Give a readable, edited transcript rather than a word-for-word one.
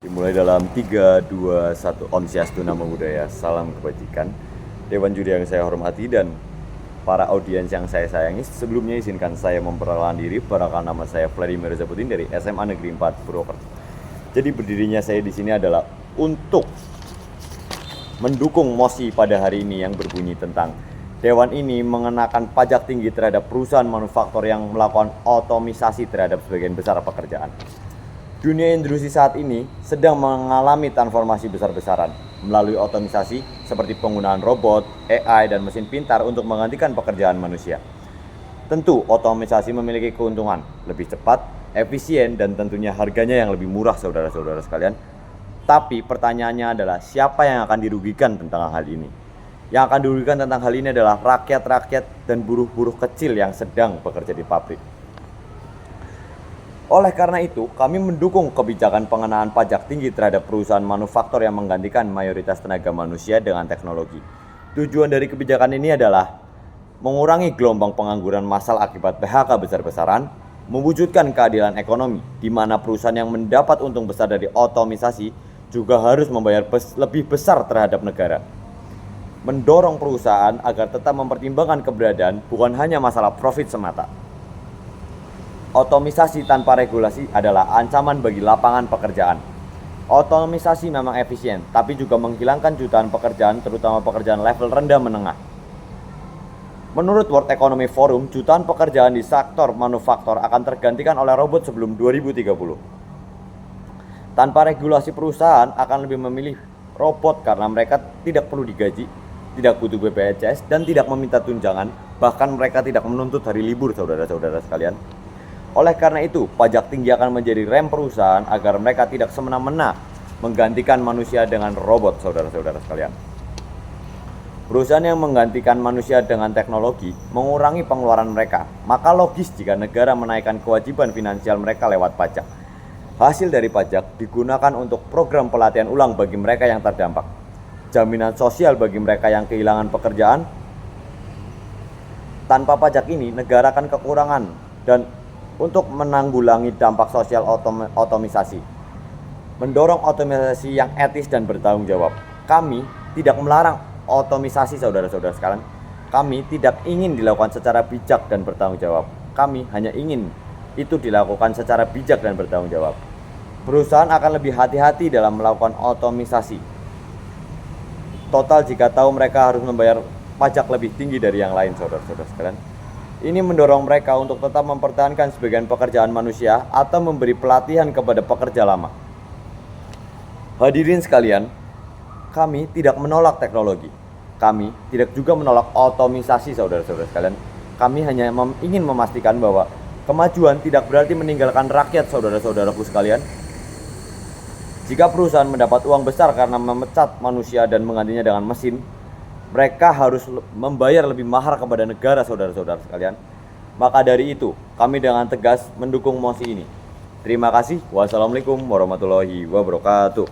Dimulai dalam 3, 2, 1. Om Swastiastu, Namo Buddhaya, salam kebajikan. Dewan juri yang saya hormati dan para audiens yang saya sayangi, sebelumnya izinkan saya memperkenalkan diri. Perkenalkan, nama saya Vladimir Zaputin dari SMA Negeri 4 Purwokerto. Jadi berdirinya saya di sini adalah untuk mendukung mosi pada hari ini yang berbunyi tentang Dewan ini mengenakan pajak tinggi terhadap perusahaan manufaktur yang melakukan otomisasi terhadap sebagian besar pekerjaan. Dunia industri saat ini sedang mengalami transformasi besar-besaran melalui otomisasi seperti penggunaan robot, AI, dan mesin pintar untuk menggantikan pekerjaan manusia. Tentu otomisasi memiliki keuntungan lebih cepat, efisien, dan tentunya harganya yang lebih murah, saudara-saudara sekalian. Tapi pertanyaannya adalah siapa yang akan dirugikan tentang hal ini? Yang akan dirugikan tentang hal ini adalah rakyat-rakyat dan buruh-buruh kecil yang sedang bekerja di pabrik. Oleh karena itu, kami mendukung kebijakan pengenaan pajak tinggi terhadap perusahaan manufaktur yang menggantikan mayoritas tenaga manusia dengan teknologi. Tujuan dari kebijakan ini adalah mengurangi gelombang pengangguran massal akibat PHK besar-besaran, mewujudkan keadilan ekonomi, di mana perusahaan yang mendapat untung besar dari otomisasi juga harus membayar lebih besar terhadap negara. Mendorong perusahaan agar tetap mempertimbangkan keberadaan, bukan hanya masalah profit semata. Otomisasi tanpa regulasi adalah ancaman bagi lapangan pekerjaan. Otomisasi memang efisien, tapi juga menghilangkan jutaan pekerjaan, terutama pekerjaan level rendah menengah. Menurut World Economic Forum, jutaan pekerjaan di sektor manufaktur akan tergantikan oleh robot sebelum 2030. Tanpa regulasi, perusahaan akan lebih memilih robot karena mereka tidak perlu digaji, tidak butuh BPJS, dan tidak meminta tunjangan, bahkan mereka tidak menuntut hari libur, saudara-saudara sekalian. Oleh karena itu, pajak tinggi akan menjadi rem perusahaan agar mereka tidak semena-mena menggantikan manusia dengan robot, saudara-saudara sekalian. Perusahaan yang menggantikan manusia dengan teknologi mengurangi pengeluaran mereka, maka logis jika negara menaikkan kewajiban finansial mereka lewat pajak. Hasil dari pajak digunakan untuk program pelatihan ulang bagi mereka yang terdampak, jaminan sosial bagi mereka yang kehilangan pekerjaan. Tanpa pajak ini, negara akan kekurangan dan untuk menanggulangi dampak sosial otomisasi, mendorong otomisasi yang etis dan bertanggung jawab. Kami tidak melarang otomisasi, saudara-saudara sekalian. Kami tidak ingin dilakukan secara bijak dan bertanggung jawab. Kami hanya ingin itu dilakukan secara bijak dan bertanggung jawab. Perusahaan akan lebih hati-hati dalam melakukan otomisasi. Total jika tahu mereka harus membayar pajak lebih tinggi dari yang lain, saudara-saudara sekalian. Ini mendorong mereka untuk tetap mempertahankan sebagian pekerjaan manusia atau memberi pelatihan kepada pekerja lama. Hadirin sekalian, kami tidak menolak teknologi. Kami tidak juga menolak otomisasi, saudara-saudara sekalian. Kami hanya ingin memastikan bahwa kemajuan tidak berarti meninggalkan rakyat, saudara-saudaraku sekalian. Jika perusahaan mendapat uang besar karena memecat manusia dan menggantinya dengan mesin, mereka harus membayar lebih mahal kepada negara, saudara-saudara sekalian. Maka dari itu, kami dengan tegas mendukung mosi ini. Terima kasih. Wassalamualaikum warahmatullahi wabarakatuh.